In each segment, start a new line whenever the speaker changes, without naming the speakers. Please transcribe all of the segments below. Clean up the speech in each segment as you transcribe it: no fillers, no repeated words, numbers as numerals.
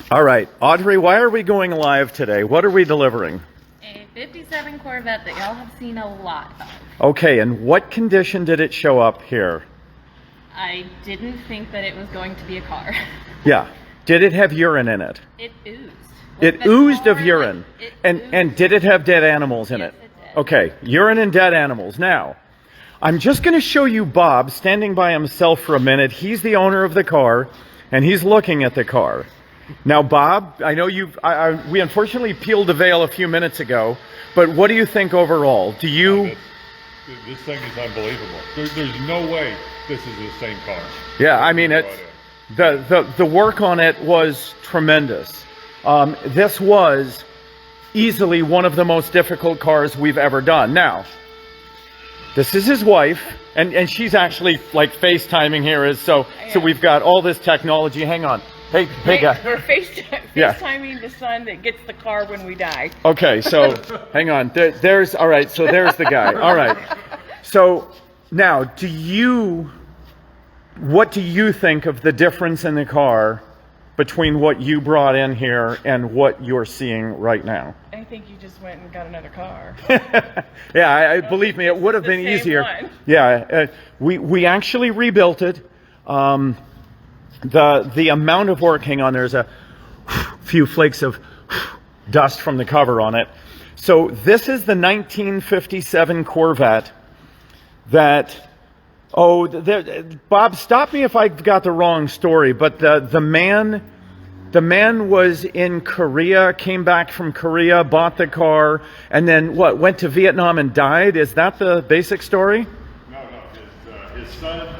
All right, Audrey, why are we going live today? What are we delivering?
A 57 Corvette that y'all have seen a lot of.
Okay, and what condition did it show up here?
I didn't think that it was going to be a car.
Yeah. Did it have urine in it?
It oozed.
It oozed of urine. And did it have dead animals in it?
Yes, it did.
Okay, urine and dead animals. Now, I'm just going to show you Bob standing by himself for a minute. He's the owner of the car, and he's looking at the car. Now, Bob, I know we unfortunately peeled the veil a few minutes ago, but what do you think overall? Do you...
This thing is unbelievable. There's no way this is the same car.
Yeah, I mean, the work on it was tremendous. This was easily one of the most difficult cars we've ever done. Now, this is his wife, and she's actually like FaceTiming here, so we've got all this technology. Hang on. Hey guy.
We're FaceTiming the son that gets the car when we die.
Okay, so hang on. All right, so there's the guy. All right. So now, what do you think of the difference in the car between what you brought in here and what you're seeing right now?
I think you just went and got another car.
Yeah, believe me, it would have been easier.
One.
Yeah, we actually rebuilt it. The amount of work, hang on, there's a few flakes of dust from the cover on it. So this is the 1957 Corvette that, Bob, stop me if I got the wrong story, but the man was in Korea, came back from Korea, bought the car, and then went to Vietnam and died? Is that the basic story?
No, his son,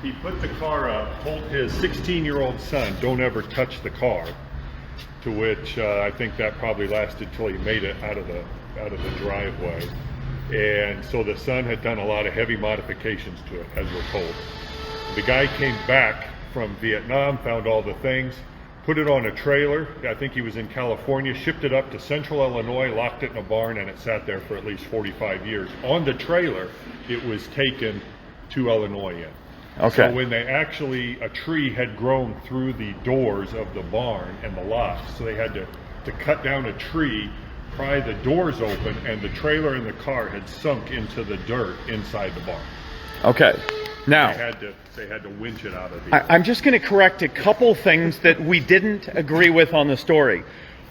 he put the car up, told his 16-year-old son, don't ever touch the car, to which I think that probably lasted till he made it out of the driveway. And so the son had done a lot of heavy modifications to it, as we're told. The guy came back from Vietnam, found all the things, put it on a trailer. I think he was in California, shipped it up to central Illinois, locked it in a barn, and it sat there for at least 45 years. On the trailer, it was taken to Illinois in.
Okay.
So when a tree had grown through the doors of the barn and the loft, so they had to cut down a tree, pry the doors open, and the trailer and the car had sunk into the dirt inside the barn.
Okay. Now,
they had to winch it out of the...
I'm just going to correct a couple things that we didn't agree with on the story.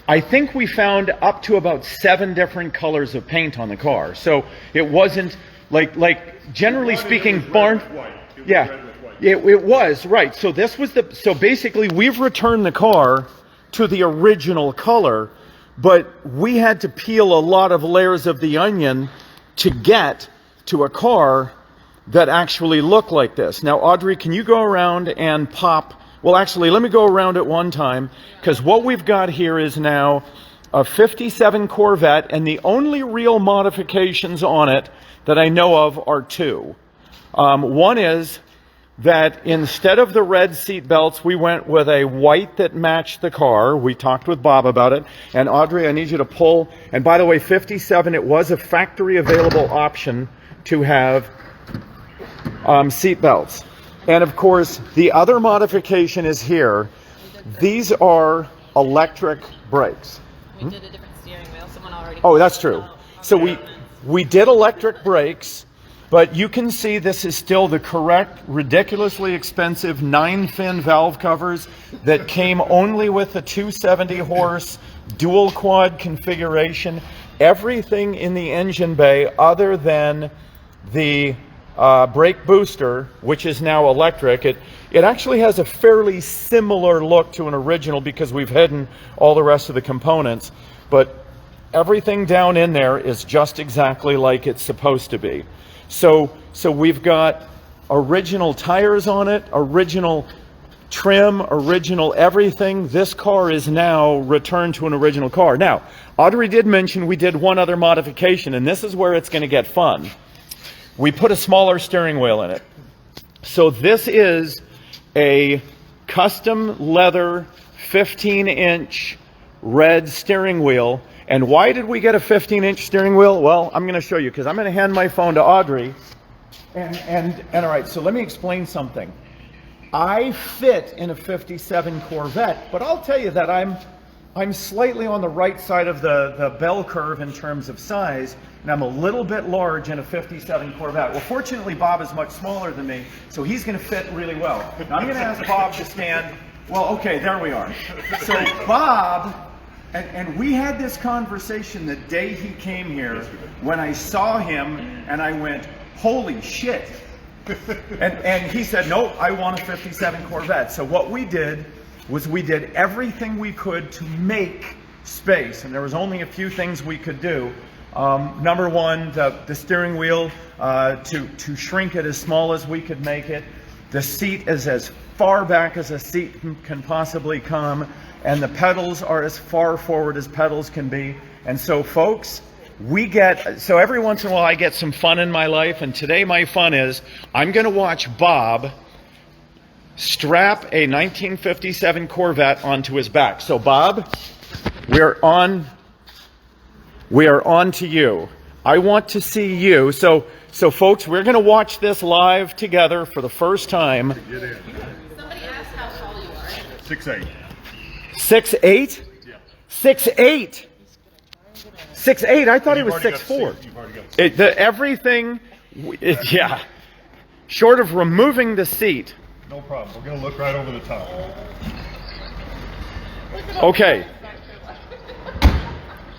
I think we found up to about 7 different colors of paint on the car. So it wasn't like generally speaking, barn... Yeah, it was, right. So this was so basically we've returned the car to the original color, but we had to peel a lot of layers of the onion to get to a car that actually looked like this. Now, Audrey, can you go around and pop? Well, actually, let me go around it one time, because what we've got here is now a 57 Corvette, and the only real modifications on it that I know of are 2. One is that instead of the red seat belts, we went with a white that matched the car. We talked with Bob about it. And Audrey, I need you to pull. And by the way, 57, it was a factory available option to have seat belts. And of course, the other modification is here. These are electric brakes.
We did a different steering wheel. Someone already...
Oh, that's true. So we did electric brakes. But you can see this is still the correct, ridiculously expensive 9-fin valve covers that came only with the 270 horse dual quad configuration. Everything in the engine bay other than the brake booster, which is now electric, it actually has a fairly similar look to an original because we've hidden all the rest of the components. But everything down in there is just exactly like it's supposed to be. So we've got original tires on it, original trim, original everything. This car is now returned to an original car. Now, Audrey did mention we did one other modification, and this is where it's going to get fun. We put a smaller steering wheel in it. So this is a custom leather 15-inch red steering wheel. And why did we get a 15-inch steering wheel? Well, I'm going to show you, because I'm going to hand my phone to Audrey. And all right, so let me explain something. I fit in a 57 Corvette, but I'll tell you that I'm slightly on the right side of the bell curve in terms of size, and I'm a little bit large in a 57 Corvette. Well, fortunately, Bob is much smaller than me, so he's going to fit really well. Now, I'm going to ask Bob to stand. Well, okay, there we are. So Bob, and we had this conversation the day he came here when I saw him, and I went, holy shit. And he said, no, I want a 57 Corvette. So what we did was we did everything we could to make space, and there was only a few things we could do. Number one, the steering wheel, to shrink it as small as we could make it. The seat is as far back as a seat can possibly come, and the pedals are as far forward as pedals can be. And so, folks, so every once in a while I get some fun in my life, and today my fun is I'm going to watch Bob strap a 1957 Corvette onto his back. So Bob, we are on to you. I want to see you. So folks, we're going to watch this live together for the first time.
Somebody asked how tall you are.
6'8".
6'8"?
Yeah.
6'8". 6'8". I thought he was 6'4".
You've already got the seat.
Everything, yeah. Short of removing the seat.
No problem. We're going to look right over the top.
Okay.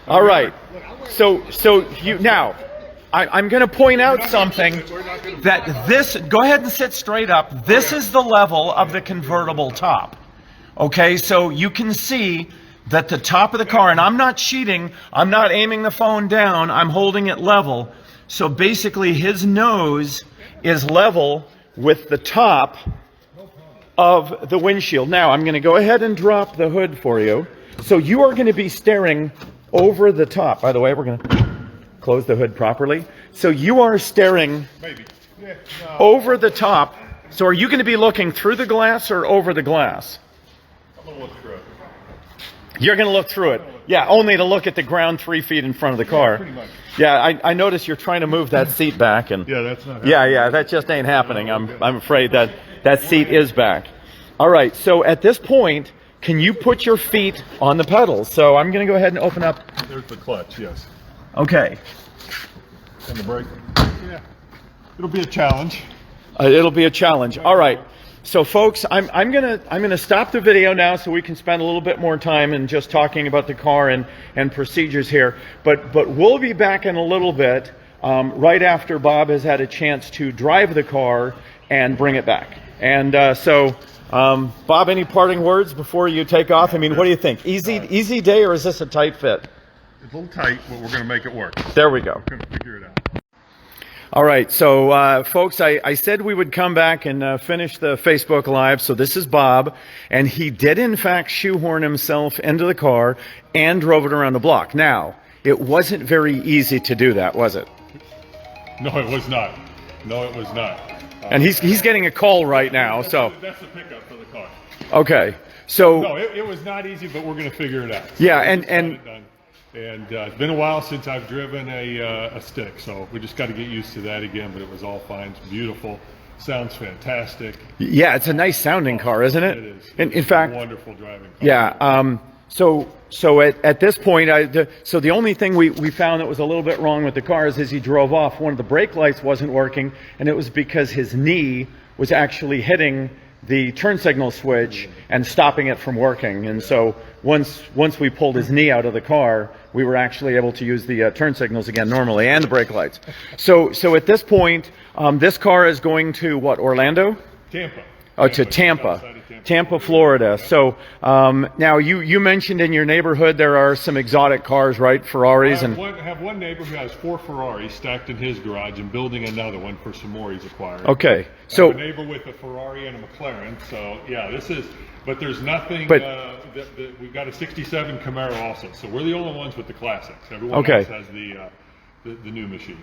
All right. So you now, I'm going to point out something that this. Go ahead and sit straight up. This is the level of the convertible top. Okay, so you can see that the top of the car, and I'm not cheating. I'm not aiming the phone down. I'm holding it level. So basically, his nose is level with the top of the windshield. Now, I'm going to go ahead and drop the hood for you. So you are going to be staring over the top. By the way, we're going to close the hood properly. So you are staring over the top. So are you going to be looking through the glass or over the glass?
I'm going to look through it.
You're going to look through it. Yeah, only to look at the ground 3 feet in front of the car.
Pretty much.
Yeah, I notice you're trying to move that seat back, and
Yeah, that's not happening.
yeah, that just ain't happening. I'm afraid that seat is back. All right, so at this point, can you put your feet on the pedals? So I'm going to go ahead and open up.
There's the clutch, yes.
Okay.
And the brake. Yeah. It'll be a challenge.
It'll be a challenge. All right. So folks, I'm gonna stop the video now so we can spend a little bit more time in just talking about the car and procedures here. But we'll be back in a little bit, right after Bob has had a chance to drive the car and bring it back. And Bob, any parting words before you take off? I mean, what do you think? Easy day, or is this a tight fit?
It's a little tight, but we're going to make it work.
There we go.
We're going to figure it out.
All right, so folks, I said we would come back and finish the Facebook Live. So this is Bob, and he did in fact shoehorn himself into the car and drove it around the block. Now, it wasn't very easy to do that, was it?
No, it was not. No, it was not.
And he's getting a call right now, so.
That's the pickup for the car.
Okay, so.
No, it was not easy, but we're going to figure it out.
Yeah,
So
and
it's been a while since I've driven a stick, so we just got to get used to that again. But it was all fine. It's beautiful. Sounds fantastic.
Yeah, it's a nice sounding car, isn't it?
It is.
In fact,
wonderful driving car.
Yeah. So at this point, so the only thing we found that was a little bit wrong with the car is as he drove off, one of the brake lights wasn't working, and it was because his knee was actually hitting the turn signal switch and stopping it from working. And so once we pulled his knee out of the car, we were actually able to use the turn signals again normally, and the brake lights. So at this point, this car is going to what, Orlando?
Tampa.
Oh, to Tampa, Florida. So now you mentioned in your neighborhood there are some exotic cars, right? Ferraris and.
I have one neighbor who has 4 Ferraris stacked in his garage and building another one for some more he's acquired.
Okay,
so I have a neighbor with a Ferrari and a McLaren. So yeah, this is. But there's nothing. But we've got a '67 Camaro also. So we're the only ones with the classics. Everyone else has the new machines.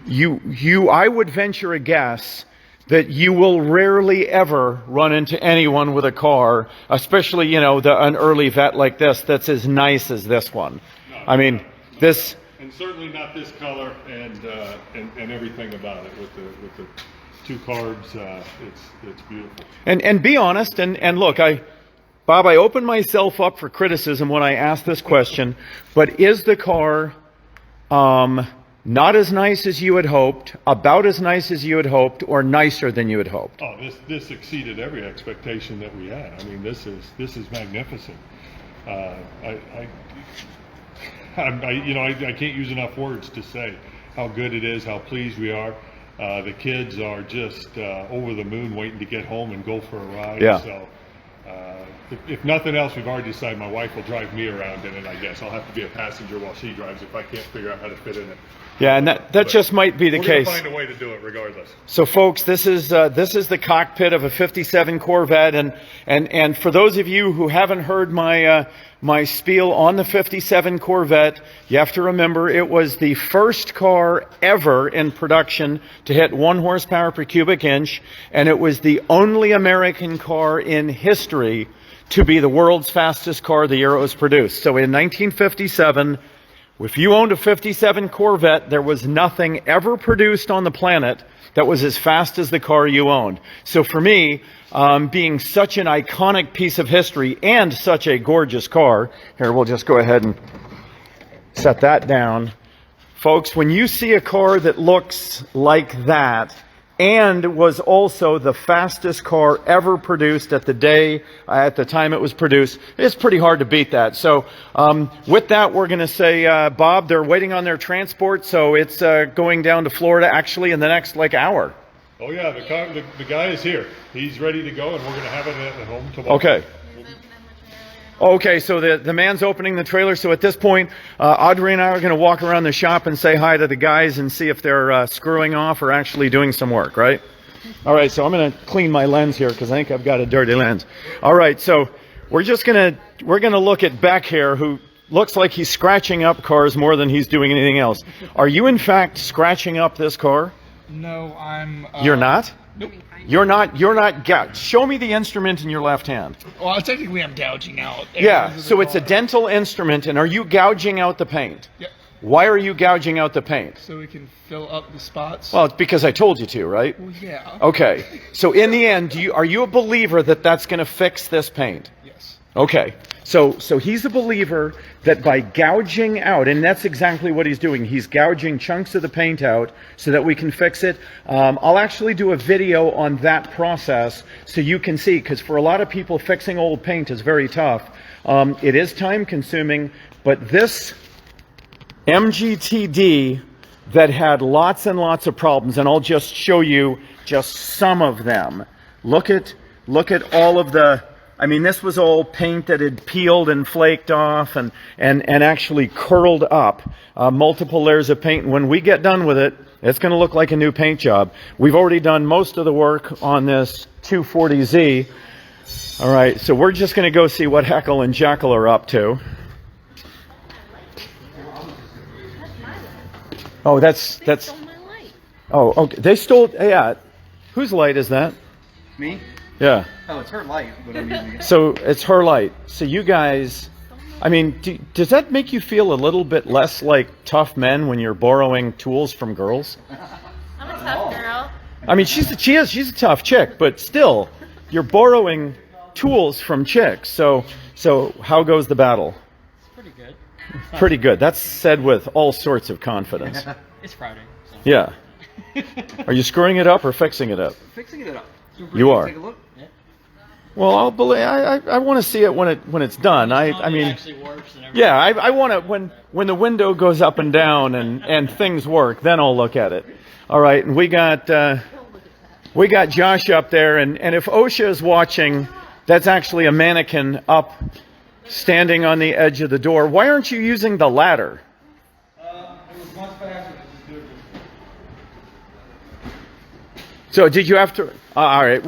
I would venture a guess that you will rarely ever run into anyone with a car, especially, an early vet like this, that's as nice as this one.
No,
I mean, this.
And certainly not this color and everything about it with two carbs. It's beautiful.
And be honest, and look, Bob, I opened myself up for criticism when I asked this question, but is the car not as nice as you had hoped, about as nice as you had hoped, or nicer than you had hoped?
Oh, this exceeded every expectation that we had. I mean, this is magnificent. I can't use enough words to say how good it is, how pleased we are. The kids are just over the moon, waiting to get home and go for a ride.
Yeah.
So, if nothing else, we've already decided my wife will drive me around in it. I guess I'll have to be a passenger while she drives if I can't figure out how to fit in it.
Yeah, and that just might be the
We're
case.
gonna find a way to do it regardless.
So, folks, this is the cockpit of a '57 Corvette, and for those of you who haven't heard my spiel on the '57 Corvette, you have to remember it was the first car ever in production to hit 1 horsepower per cubic inch, and it was the only American car in history to be the world's fastest car the year it was produced. So, in 1957. If you owned a '57 Corvette, there was nothing ever produced on the planet that was as fast as the car you owned. So for me, being such an iconic piece of history and such a gorgeous car, here, we'll just go ahead and set that down. Folks, when you see a car that looks like that, and was also the fastest car ever produced at the time it was produced, it's pretty hard to beat that. So with that, we're going to say, Bob, they're waiting on their transport, so it's going down to Florida actually in the next hour.
Oh yeah, the guy is here. He's ready to go, and we're going to have it at home tomorrow.
Okay. Okay, so the man's opening the trailer. So at this point, Audrey and I are going to walk around the shop and say hi to the guys and see if they're screwing off or actually doing some work, right? All right, so I'm going to clean my lens here because I think I've got a dirty lens. All right, so we're going to look at Beck here, who looks like he's scratching up cars more than he's doing anything else. Are you in fact scratching up this car?
No, I'm...
You're not?
Nope.
You're not show me the instrument in your left hand.
Well, technically I'm gouging out.
Yeah, so it's a dental instrument, and are you gouging out the paint?
Yep.
Why are you gouging out the paint?
So we can fill up the spots.
Well, it's because I told you to, right?
Well, yeah.
Okay, so in the end, are you a believer that that's going to fix this paint?
Yes.
Okay, so he's a believer that by gouging out, and that's exactly what he's doing, he's gouging chunks of the paint out so that we can fix it. I'll actually do a video on that process so you can see, because for a lot of people, fixing old paint is very tough. It is time consuming, but this MGTD that had lots and lots of problems, and I'll just show you just some of them. Look at all of the, I mean, this was all paint that had peeled and flaked off and actually curled up, multiple layers of paint. When we get done with it, it's going to look like a new paint job. We've already done most of the work on this 240Z. All right, so we're just going to go see what Heckle and Jekyll are up to. Oh, that's. Oh, okay. They stole. Yeah. Whose light is that?
Me?
Yeah.
Oh, it's her light, but I'm using it.
So it's her light. So you guys, I mean, does that make you feel a little bit less like tough men when you're borrowing tools from girls?
I'm a tough girl.
I mean, she's a tough chick, but still, you're borrowing tools from chicks. So how goes the battle?
Pretty good.
Pretty good. That's said with all sorts of confidence.
It's Friday. So.
Yeah. Are you screwing it up or fixing it up?
Fixing it up.
You are.
Take a look. Yeah.
Well, I want to see it when it's done. I mean,
it actually works and everything.
yeah, I want to when the window goes up and down and things work, then I'll look at it. All right, and we got Josh up there, and if OSHA is watching, that's actually a mannequin up, standing on the edge of the door. Why aren't you using the ladder?
It was much faster to just do it.
So did you have to? All right,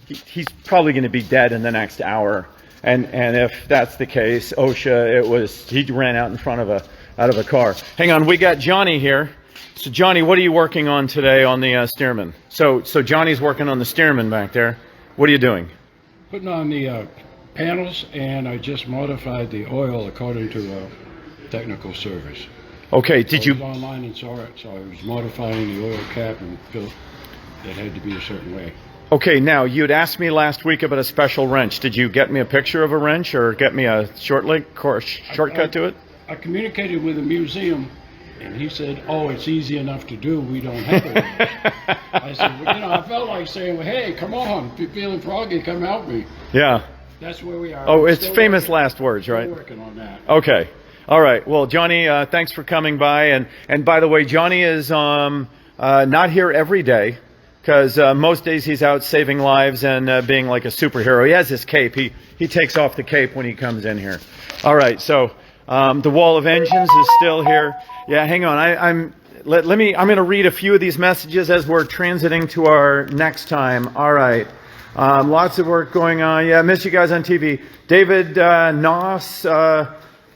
he's probably going to be dead in the next hour, and if that's the case, OSHA, he ran out in front of a car. Hang on, we got Johnny here. So Johnny, what are you working on today on the Stearman? So Johnny's working on the Stearman back there. What are you doing?
Putting on the panels, and I just modified the oil according to technical service.
Okay,
I was online and saw it, so I was modifying the oil cap and that had to be a certain way.
Okay, now you'd asked me last week about a special wrench. Did you get me a picture of a wrench or get me a shortcut to it?
I communicated with the museum, and he said, "Oh, it's easy enough to do. We don't have it." I said, "Well, I felt like saying, well, hey, come on, if you're feeling froggy, come help me."
Yeah.
That's where we are.
Oh,
We're
it's
still
famous
working-
last words,
still
right?
working on that.
Okay. All right. Well, Johnny, thanks for coming by. And by the way, Johnny is not here every day because most days he's out saving lives and being like a superhero. He has his cape. He takes off the cape when he comes in here. All right. So the wall of engines is still here. Yeah. Hang on. I'm going to read a few of these messages as we're transiting to our next time. All right. Lots of work going on. Yeah, I miss you guys on TV. David Noss.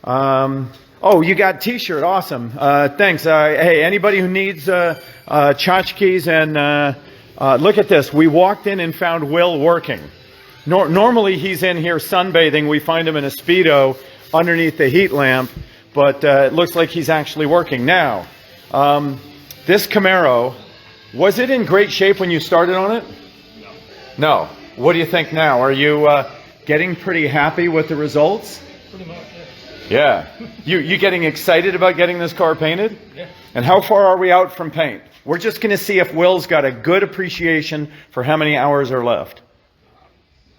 Oh, you got t-shirt. Awesome. Thanks. Hey, anybody who needs tchotchkes and look at this. We walked in and found Will working. Normally he's in here sunbathing. We find him in a Speedo underneath the heat lamp, but it looks like he's actually working now. This Camaro, was it in great shape when you started on it? No. What do you think now? Are you getting pretty happy with the results?
Pretty much, yeah.
Yeah. You getting excited about getting this car painted?
Yeah.
And how far are we out from paint? We're just going to see if Will's got a good appreciation for how many hours are left.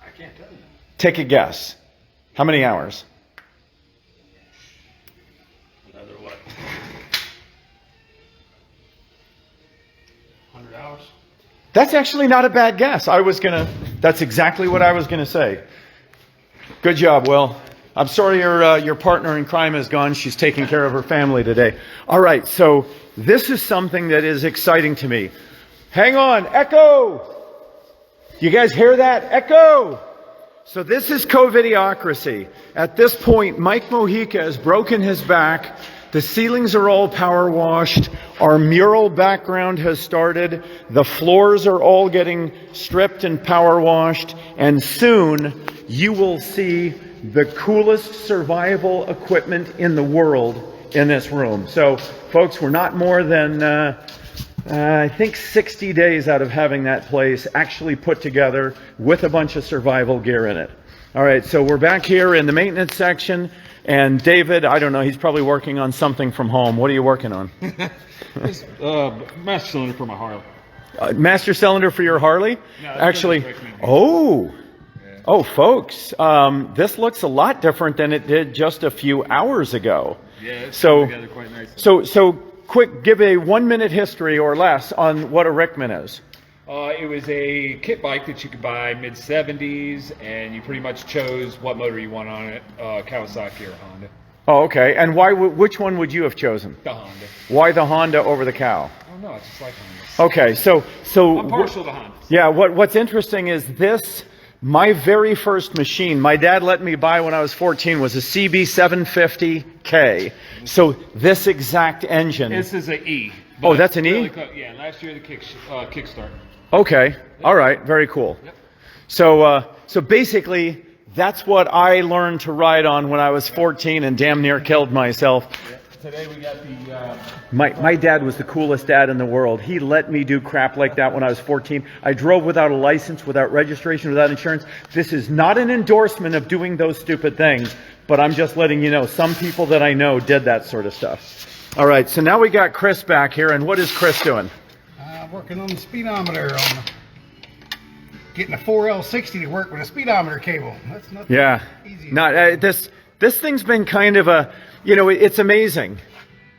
I can't tell you.
Take a guess. How many hours?
Another what? 100 hours?
That's actually not a bad guess. That's exactly what I was going to say. Good job, Will. I'm sorry your partner in crime is gone. She's taking care of her family today. All right, so this is something that is exciting to me. Hang on, echo! You guys hear that? Echo! So this is Covidiocracy. At this point, Mike Mojica has broken his back. The ceilings are all power washed. Our mural background has started. The floors are all getting stripped and power washed. And soon you will see the coolest survival equipment in the world in this room. So folks, we're not more than, I think 60 days out of having that place actually put together with a bunch of survival gear in it. All right, so we're back here in the maintenance section. And David, I don't know, he's probably working on something from home. What are you working on?
Master cylinder for my Harley.
Master cylinder for your Harley?
No,
Actually,
that's what
oh, folks, this looks a lot different than it did just a few hours ago.
Yeah, it's
So-
come together quite nicely.
So quick, give a 1 minute history or less on what a Rickman is.
It was a kit bike that you could buy mid-70s, and you pretty much chose what motor you want on it, Kawasaki or Honda.
Oh, okay. And which one would you have chosen?
The Honda.
Why the Honda over the cow?
I don't know, I just like Hondas.
Okay, so
I'm partial to Hondas.
yeah, what's interesting is this, my very first machine, my dad let me buy when I was 14, was a CB750K. So this exact engine.
This is an E.
Oh,
but
that's an E?
really yeah, last year the kickstart.
Okay. All right. Very cool.
Yep.
So basically, that's what I learned to ride on when I was 14 and damn near killed myself.
Today we got the...
My dad was the coolest dad in the world. He let me do crap like that when I was 14. I drove without a license, without registration, without insurance. This is not an endorsement of doing those stupid things, but I'm just letting you know some people that I know did that sort of stuff. All right, so now we got Chris back here, and what is Chris doing?
Working on the speedometer, on getting a 4L60 to work with a speedometer cable. That's not easy.
This thing's been kind of a, it's amazing.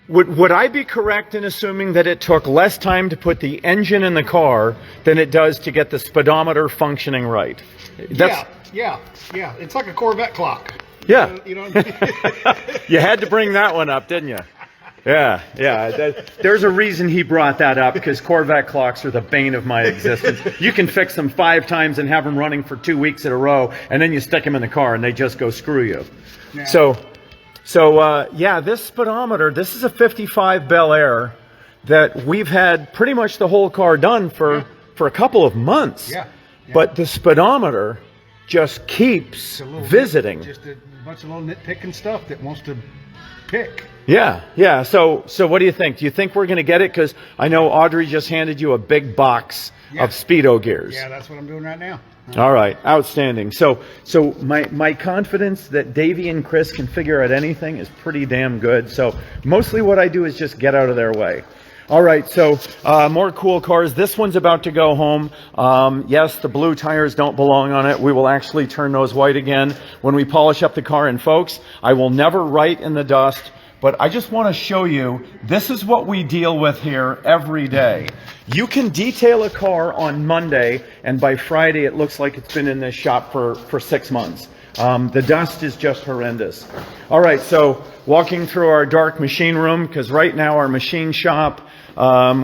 Would I be correct in assuming that it took less time to put the engine in the car than it does to get the speedometer functioning right?
Yeah. It's like a Corvette clock.
Yeah.
You know.
You had to bring that one up, didn't you? Yeah. There's a reason he brought that up, because Corvette clocks are the bane of my existence. You can fix them 5 times and have them running for 2 weeks in a row, and then you stick them in the car and they just go screw you.
Yeah.
So this speedometer, this is a 55 Bel Air that we've had pretty much the whole car done for a couple of months.
Yeah.
But the speedometer just keeps visiting.
Just a bunch of little nitpicking stuff that wants to pick.
Yeah, yeah. So what do you think? Do you think we're going to get it? Because I know Audrey just handed you a big box of Speedo gears.
Yeah, that's what I'm doing right now.
All right, outstanding. So my confidence that Davey and Chris can figure out anything is pretty damn good. So mostly what I do is just get out of their way. All right, so more cool cars. This one's about to go home. Yes, the blue tires don't belong on it. We will actually turn those white again when we polish up the car. And folks, I will never write in the dust, but I just want to show you, this is what we deal with here every day. You can detail a car on Monday, and by Friday it looks like it's been in this shop for 6 months. The dust is just horrendous. All right, so walking through our dark machine room, because right now our machine shop,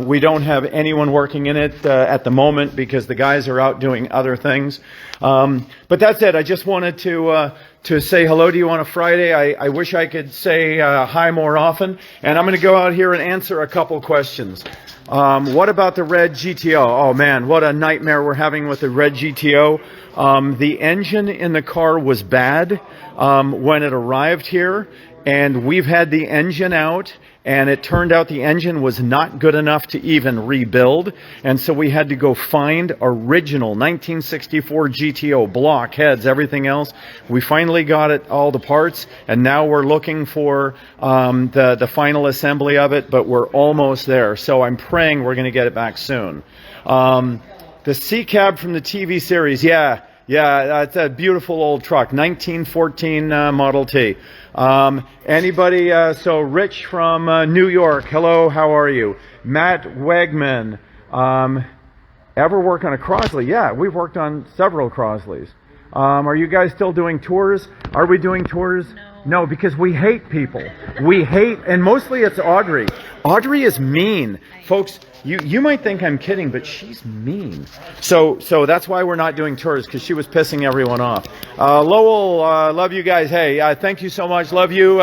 we don't have anyone working in it at the moment because the guys are out doing other things. But that's it. I just wanted to say hello to you on a Friday. I wish I could say hi more often. And I'm going to go out here and answer a couple questions. What about the red GTO? Oh man, what a nightmare we're having with the red GTO. The engine in the car was bad when it arrived here, and we've had the engine out, and it turned out the engine was not good enough to even rebuild, and so we had to go find original 1964 GTO block heads, everything else. We finally got it, all the parts, and now we're looking for the final assembly of it, but we're almost there, so I'm praying we're going to get it back soon. The C-Cab from the TV series, yeah, it's a beautiful old truck, 1914 Model T. Anybody, so Rich from New York, hello, how are you? Matt Wegman, ever work on a Crosley? Yeah, we've worked on several Crosleys. Are you guys still doing tours? Are we doing tours? No, because we hate people. We hate, and mostly it's Audrey. Audrey is mean. Folks, you might think I'm kidding, but she's mean. So that's why we're not doing tours, because she was pissing everyone off. Lowell, love you guys. Hey, thank you so much. Love you.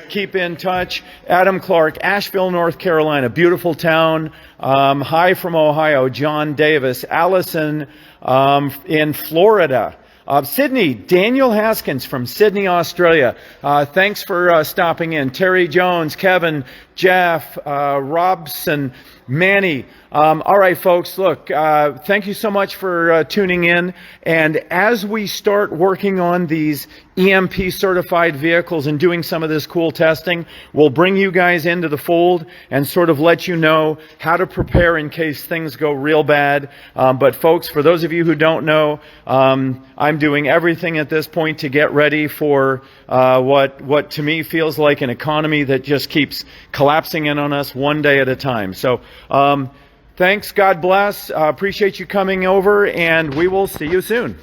Keep in touch. Adam Clark, Asheville, North Carolina. Beautiful town. Hi from Ohio. John Davis. Allison in Florida. Sydney, Daniel Haskins from Sydney, Australia. Thanks for stopping in. Terry Jones, Kevin, Jeff, Robson, Manny. All right, folks, look, thank you so much for tuning in. And as we start working on these EMP certified vehicles and doing some of this cool testing, we'll bring you guys into the fold and sort of let you know how to prepare in case things go real bad. But folks, for those of you who don't know, I'm doing everything at this point to get ready for what to me feels like an economy that just keeps collapsing in on us one day at a time. So thanks, God bless, appreciate you coming over, and we will see you soon.